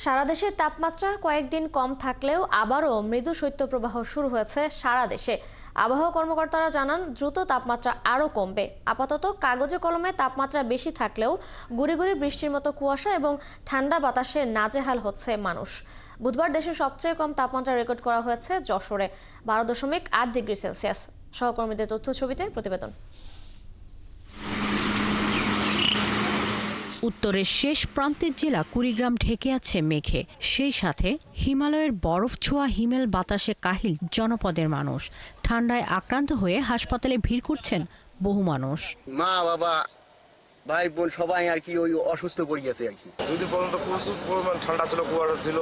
সারা দেশে তাপমাত্রা কয়েকদিন কম থাকলেও আবারও মৃদু শৈত্যপ্রবাহ শুরু হয়েছে সারা দেশে। আবহাওয়া কর্মকর্তারা জানান দ্রুত তাপমাত্রা আরও কমবে। আপাতত কাগজে কলমে তাপমাত্রা বেশি থাকলেও গুঁড়ি গুঁড়ি বৃষ্টির মতো কুয়াশা এবং ঠান্ডা বাতাসে নাজেহাল হচ্ছে মানুষ। বুধবার দেশের সবচেয়ে কম তাপমাত্রা রেকর্ড করা হয়েছে যশোরে 12.8 ডিগ্রি সেলসিয়াস। সহকর্মীদের তথ্য ছবিতে প্রতিবেদন। উত্তরের শেষ প্রান্তের জেলা কুড়িগ্রাম ঢেকে আছে মেঘে, সেই সাথে হিমালয়ের বরফ ছোঁয়া হিমেল বাতাসে কাহিল জনপদের মানুষ। ঠান্ডায় আক্রান্ত হয়ে হাসপাতালে ভিড় করছেন বহু মানুষ। মা বাবা ভাই বোন সবাই আর কি ওই অসুস্থ পড়ে গেছে আর কি। দুদিন পর্যন্ত প্রচুর পরিমাণ ঠান্ডা ছিল, কুয়াশা ছিল,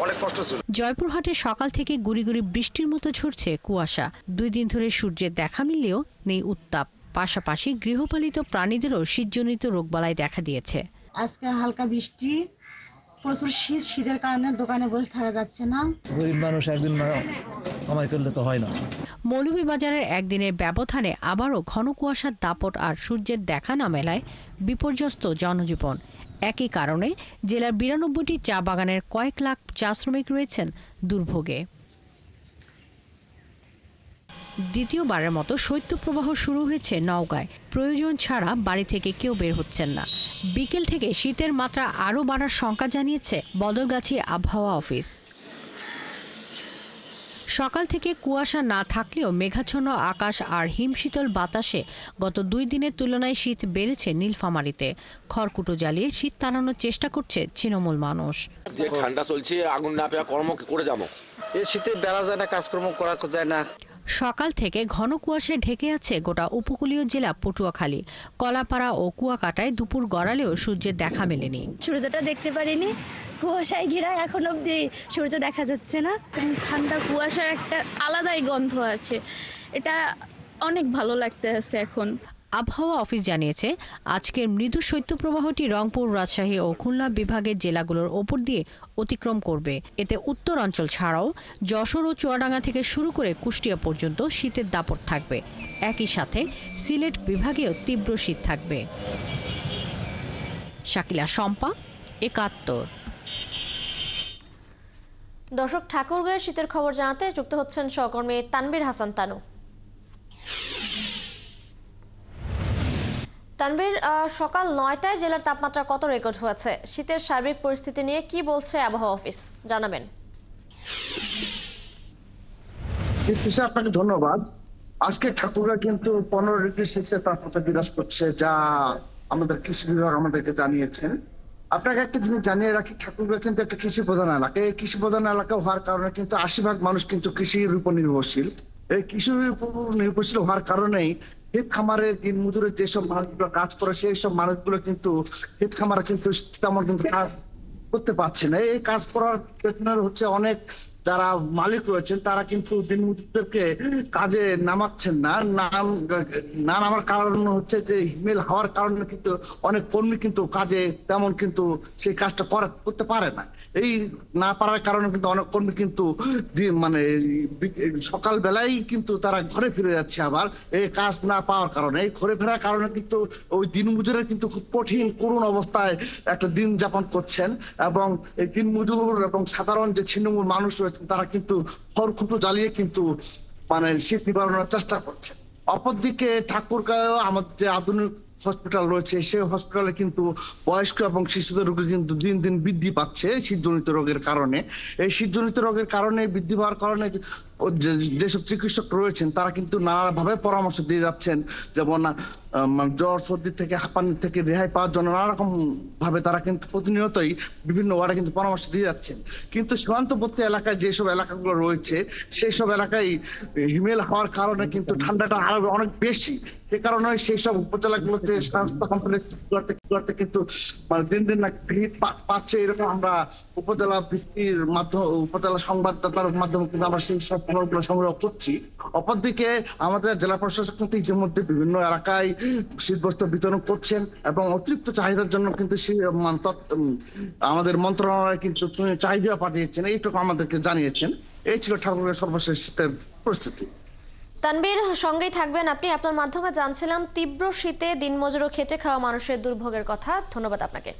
অনেক কষ্ট ছিল। জয়পুরহাটে সকাল থেকে গুড়ি গুড়ি বৃষ্টির মতো ঝরছে কুয়াশা। 2 দিন ধরে সূর্যের দেখা মিললেও নেই উত্তাপ। পাশাপাশি গৃহপালিত প্রাণীদেরও শীতজনিত রোগবালাই দেখা দিয়েছে। আজকে হালকা বৃষ্টি, প্রচুর শীতের কারণে দোকানে বসে থাকা যাচ্ছে না। গরিব মানুষ একদিন কামাই করলে তো হয় না। মৌলভীবাজারের একদিনের ব্যবধানে আবারও ঘন কুয়াশার দাপট আর সূর্যের দেখা না মেলায় বিপর্যস্ত জনজীবন। একই কারণে জেলার 92টি চা বাগানের কয়েক লাখ চা শ্রমিক রয়েছেন দুর্ভোগে। দ্বিতীয়বারের মতো শৈত্যপ্রবাহ শুরু হয়েছে নওগাঁয়। প্রয়োজন ছাড়া বাড়ি থেকে কেউ বের হচ্ছেন না। বিকেল থেকে শীতের মাত্রা আরও বাড়ার শঙ্কা জানিয়েছে বদলগাছি আবহাওয়া অফিস। সকাল থেকে কুয়াশা না থাকলেও মেঘাচ্ছন্ন আকাশ আর হিমশীতল বাতাসে গত 2 দিনের তুলনায় শীত বেড়েছে নীলফামারীতে। খড়কুটো জ্বালিয়ে শীত তাড়ানোর চেষ্টা করছে তৃণমূল মানুষ। যে ঠান্ডা চলছে, আগুন না পেয়ে কর্ম করে যাবো। এই শীতে বেলা যায় না, কাজকর্ম করা যায় না। সকাল থেকে ঘন কুয়াশায় ঢেকে আছে গোটা উপকূলীয় জেলা পটুয়াখালী। কলাপাড়া ও কুয়াকাটায় দুপুর গড়ালেও সূর্যের দেখা মেলেনি। সূর্যটা দেখতে পারিনি, কুয়াশায় ঘেরা, এখন অব্দি সূর্য দেখা যাচ্ছে না। ঠান্ডা কুয়াশার একটা আলাদাই গন্ধ আছে, এটা অনেক ভালো লাগতে আছে এখন। আবহাওয়া অফিস জানিয়েছে আজকের মৃদু শৈত্যপ্রবাহটি রংপুর, রাজশাহী ও খুলনা বিভাগের জেলাগুলোর ওপর দিয়ে অতিক্রম করবে। এতে উত্তর অঞ্চল ছাড়াও যশোর ও চুয়াডাঙ্গা থেকে শুরু করে কুষ্টিয়া পর্যন্ত শীতের দাপট থাকবে। একই সাথে সিলেট বিভাগেও তীব্র শীত থাকবে। শাকিলা শম্পা, 71। দর্শক, ঠাকুরগাঁয়ের শীতের খবর জানাতে যুক্ত হচ্ছেন সহকর্মী তানবীর হাসান তানু। তানবীর, সকাল 9টায় জেলার তাপমাত্রা কত রেকর্ড হয়েছে? শীতের সার্বিক পরিস্থিতি নিয়ে কি বলছে আবহাওয়া অফিস, জানাবেন। আপনাকে ধন্যবাদ। আজকে ঠাকুরগাঁ কিন্তু 15 ডিগ্রি সেলসিয়াস তাপমাত্রা বিরাজ করছে, যা আমাদের কৃষি বিভাগ আমাদেরকে জানিয়েছেন। আপনাকে একটা জিনিস জানিয়ে রাখি, ঠাকুরগাঁ কিন্তু একটা কৃষি প্রধান এলাকা। এই কৃষি প্রধান এলাকা হওয়ার কারণে কিন্তু 80% মানুষ কিন্তু কৃষির উপর নির্ভরশীল। এই কৃষির উপর নির্ভরশীল হওয়ার কারণেই ক্ষেত খামারে দিন মজুরের যেসব মানুষগুলো কাজ করে সেই সব মানুষগুলো কিন্তু ক্ষেত খামারে কিন্তু তেমন কিন্তু কাজ করতে পারছে না। এই কাজ করার পেছনে হচ্ছে অনেক যারা মালিক রয়েছেন তারা কিন্তু দিন মজুরদেরকে কাজে নামাচ্ছেন না। না নামার কারণ হচ্ছে যে হিমেল হওয়ার কারণে কিন্তু অনেক কর্মী কিন্তু কাজে তেমন কিন্তু সেই কাজটা করতে পারে না। এই না পারার কারণে কিন্তু অনেক কর্মী কিন্তু মানে সকাল বেলায় কিন্তু তারা ঘরে ফিরে যাচ্ছে। আবার এই কাজ না পাওয়ার কারণে, এই ঘরে ফেরার কারণে কিন্তু ওই দিন মজুরে কিন্তু খুব কঠিন করুণ অবস্থায় একটা দিন যাপন করছেন। এবং এই দিন মজুর এবং সাধারণ যে ছিন্নমূল মানুষ রয়েছে তারা কিন্তু খড়কুটো জ্বালিয়ে কিন্তু মানে শীত নিবারণের চেষ্টা করছেন। অপরদিকে ঠাকুরগাঁও আমাদের যে আধুনিক হসপিটাল রয়েছে সেই হসপিটালে কিন্তু বয়স্ক এবং শিশুদের রোগী কিন্তু দিন দিন বৃদ্ধি পাচ্ছে শীতজনিত রোগের কারণে। এই শীতজনিত রোগের কারণে বৃদ্ধি পাওয়ার কারণে যেসব চিকিৎসক রয়েছেন তারা কিন্তু নানাভাবে পরামর্শ দিয়ে যাচ্ছেন, যেমন জ্বর সর্দি থেকে হাঁপানি থেকে রেহাই পাওয়ার জন্য নানা রকম ভাবে তারা কিন্তু প্রতিনিয়তই বিভিন্ন ওয়ার্ডে কিন্তু পরামর্শ দিয়ে যাচ্ছেন। কিন্তু সীমান্তবর্তী এলাকায় যেসব এলাকাগুলো রয়েছে সেই সব এলাকায় হিমেল হওয়ার কারণে কিন্তু ঠান্ডাটা আরো অনেক বেশি। সে কারণে সেই সব উপজেলাগুলোতে স্বাস্থ্য কমপ্লেক্সগুলোতে কিন্তু মানে দিন দিন ভিড় পাচ্ছে। এরকম আমরা উপজেলা ভিত্তির মাধ্যমে উপজেলা সংবাদদাতার মাধ্যমে কিন্তু আমরা সেই সব খবরগুলো সংগ্রহ করছি। অপরদিকে আমাদের জেলা প্রশাসক কিন্তু ইতিমধ্যে বিভিন্ন এলাকায় শীতবস্ত্র বিতরণ করছেন এবং অতিরিক্ত চাহিদার জন্য কিন্তু আমাদের মন্ত্রণালয় কিন্তু চাহিদা পাঠিয়েছেন, এইটুকু আমাদেরকে জানিয়েছেন। এই ছিল ঠাকুরের সর্বশেষ শীতের প্রস্তুতি। তানবীর, সঙ্গেই থাকবেন আপনি। আপনার মাধ্যমে জানছিলাম তীব্র শীতে দিনমজুর ও খেটে খাওয়া মানুষের দুর্ভোগের কথা। ধন্যবাদ আপনাকে।